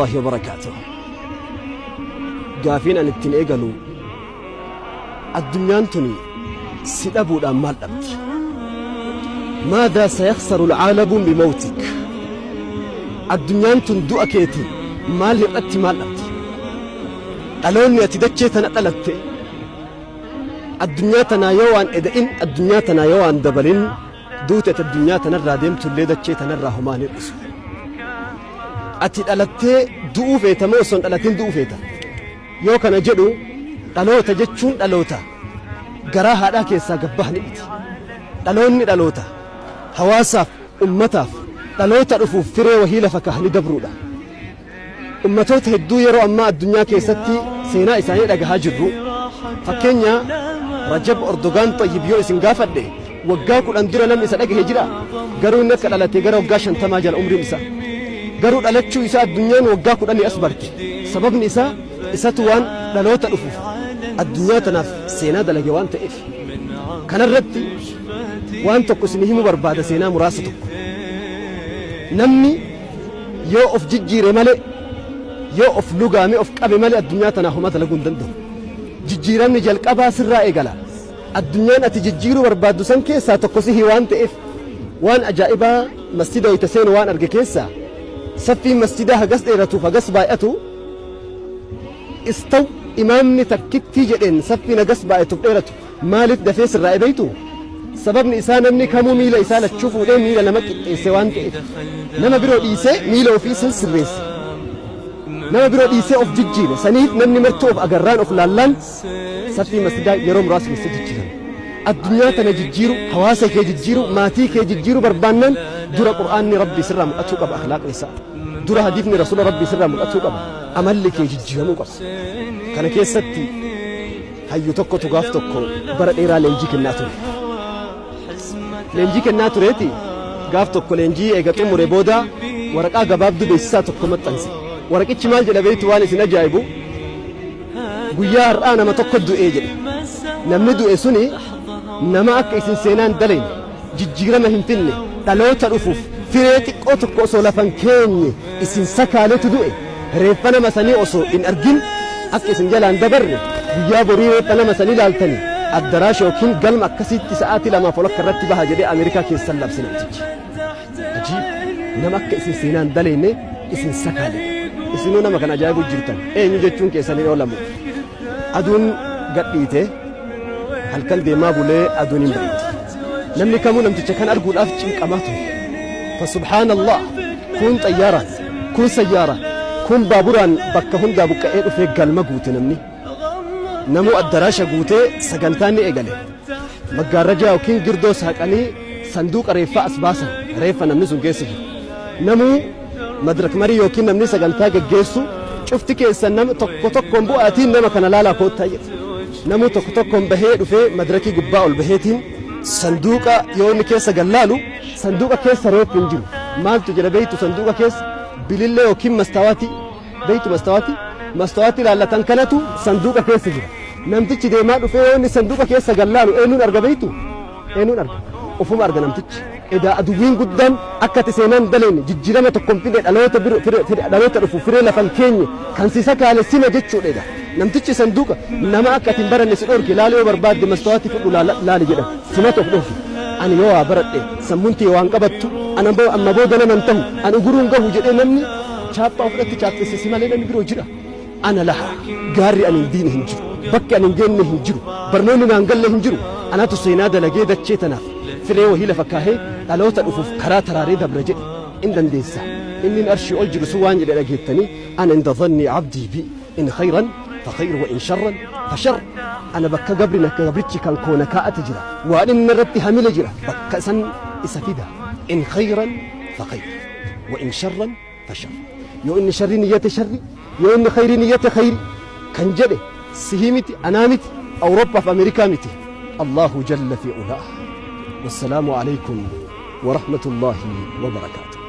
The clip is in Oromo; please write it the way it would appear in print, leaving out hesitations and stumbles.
الله وبركاته. قافين أن التنقلوا الدنيا تني سيدابو الأمال أبت. ماذا سيخسر العالم بموتك؟ الدنيا تندو أكيتي مال يقتي مال أبت. ألوني أتدكي تنقلت الدنيا تنايوان إدئين الدنيا تنايوان دبلين دوتة الدنيا تنرى ديمت اللي دكي تنرى همان الأسو أتي ألتي دؤو فيتا موسون ألتين دؤو فيتا يو كان جدو ألوتا جتشون ألوتا قراها لا كيسا قبهني إتي ألوني ألوتا حواساف أمتاف ألوتا رفوف فري وهيلة فكهني دبرودا أمتوت هدو يرو أما الدنيا كيستي سينا إساني لقها جرو فكينيا رجب أردوغان طيب يو إسن قافد دي وقاكو الأندرة لم إسانك هجرا قرو النك الالتي قرو قاشن تماجا الأمر إسا قرو الالتشو إسا الدنيا وقاكو الأني أصبرت سبب إسا توان للوتا الأفوف الدنيا تناف سينا دلقي وان تئف كان الرد وان تقو سنهم برباد سينا مراستك نمي يو أف ججير ملئ يو أف لغامي أف قبي ملئ الدنيا تناهما تلقون دندو ججيران جلقبا سرائي قلا الدنيا نتي ججيرو بربادو سن كيسا تقوسيه وان تئف وان أجائبا مسجد ويتسين وان أرقى كيسا سفي مسجدها قصد إيرتو فقص بايأتو استو إمامني تكتي جئين سفي نقص بايأتو إيرتو مالت دفيس الرأي بيتو سبب إسانا مني كمو ميلا إسالة تشوفوا ليه ميلا نمك إيسوان تئف نما برو إيسي ميلا وفي سلس الرئيس نما برو إيسي أوف ججيرة سنيت نمني مرتو أوف أقران أوف لالان سفي مسجدها يروم راس مسجد جيران الدنيا تنججيرو حواسي كي ججيرو ماتي كي ججيرو بربانن دورا قرآن ربي سرا مؤتوك بأخلاق نساء دورا حديثني رسول ربي سرا مؤتوك أمل كي ججيرو قص كان كي ستي هيو توكو تغاف توكو برد إيرا لنجيك الناتوري لنجيك الناتوريتي غاف توكو لنجي إيغتو مريبودا ورقا غباب دو بيسا توكو متنسي ورقا إچمال جل بيت واني سنجايبو guyyaa har'aa nama tokko du'ee jedhe namni du'e suni nama akka isin seenaan dalayn jijjiirama hin finne dhaloota dhufuuf firee xiqqoo tokko osoo lafan keenye isin sakaaletu du'e reeffa nama sanii osoo hin argin akka isin jalaan dabarre guyyaa borii reeffa nama sanii laaltani addaraasha yookiin galma akkasitti sa'aatii lamaaf ol akka irratti baha jedhee Ameerikaa keessan labsine itichi ajiib nama akka isin seenaan dalayne isin sakaale isinuu nama kan ajaa'ibu jirtan eenyu jechuun keessanii oolamu aduun gadhiite halkan deemaa bulee aduun hin bareetti namni kamuu namticha kan arguudhaaf cinqamaa ture fasubhaanallah kun xayyaaraan kun sayyaaraan kun baaburaan bakka hundaa buqqa'ee dhufee galma guute namuu addaraasha guutee sagantaan ni eegale maggaarrajaa yookiin girdoo saaqanii sanduuqa reeffaa as baasan reeffa namni sun keessa jiru namuu madrak marii yookiin namni sagantaa geggeessu cufti keessan nama tokko tokkoon bu'aatiin nama kana laalaa koottaa jedhe namuu tokko tokkoon bahee dhufee madrakii gubbaa ol baheetiin sanduuqa yoo inni keessa gallaalu sanduuqa keessa reeffi hin jiru maaltu jedha beeytu sanduuqa keessa bilillee yookiin mastawaatii beeytu mastawaatii laallatan kanatu sanduuqa keessa jira namtichi deemaa dhufee yoo inni sanduuqa keessa gallaalu eenyuun arga beeytu eenyuun arga ofuma arga namtichi edaa aduwwiin guddaan akka ati seenaan dalayne jijjiirama tokkoon fide dhaloota dhufu firee lafan keenye kan si sakaale sima jechuudha namtichi sanduuqa nama akka ati hin baranne si dhorke laala yoo barbaadde mastawaatii fudhu laali jedhan simata of dhorke ani yoo waa baradhe sammuntii waan qabattu amma booda naman ta'u ani uguruun gahu jedhee namni chaappaa fudhatti chaappesse si malee namni biroo jira ana laha gaarri ani hin diine hin jiru bakki ani hin geenne hin jiru barnoonni naan galle hin jiru anatu seenaa dalagee dachee tanaaf firee wahii lafa kaahee dhaloota dhufuuf karaa taraaree dabra jedhe in dandeessa inni arshii ol jiru sun waan jedhe dhageettanii ana inda dhanni abdii bi in khayran fa khayr wa in sharran fa shar ana bakka gabrin akka gabrichi kan koona kaa'ate jira waan inni irratti hamile jira bakka san isa fida in khayran fa khayr wa in sharran fa shar yoo inni sharri niyyate sharri yoo inni khayri niyyate khayri kan jedhe sihii miti anaa miti awurooppaa fi ameerikaa miti allahu jalla fi ulaa والسلام عليكم ورحمة الله وبركاته.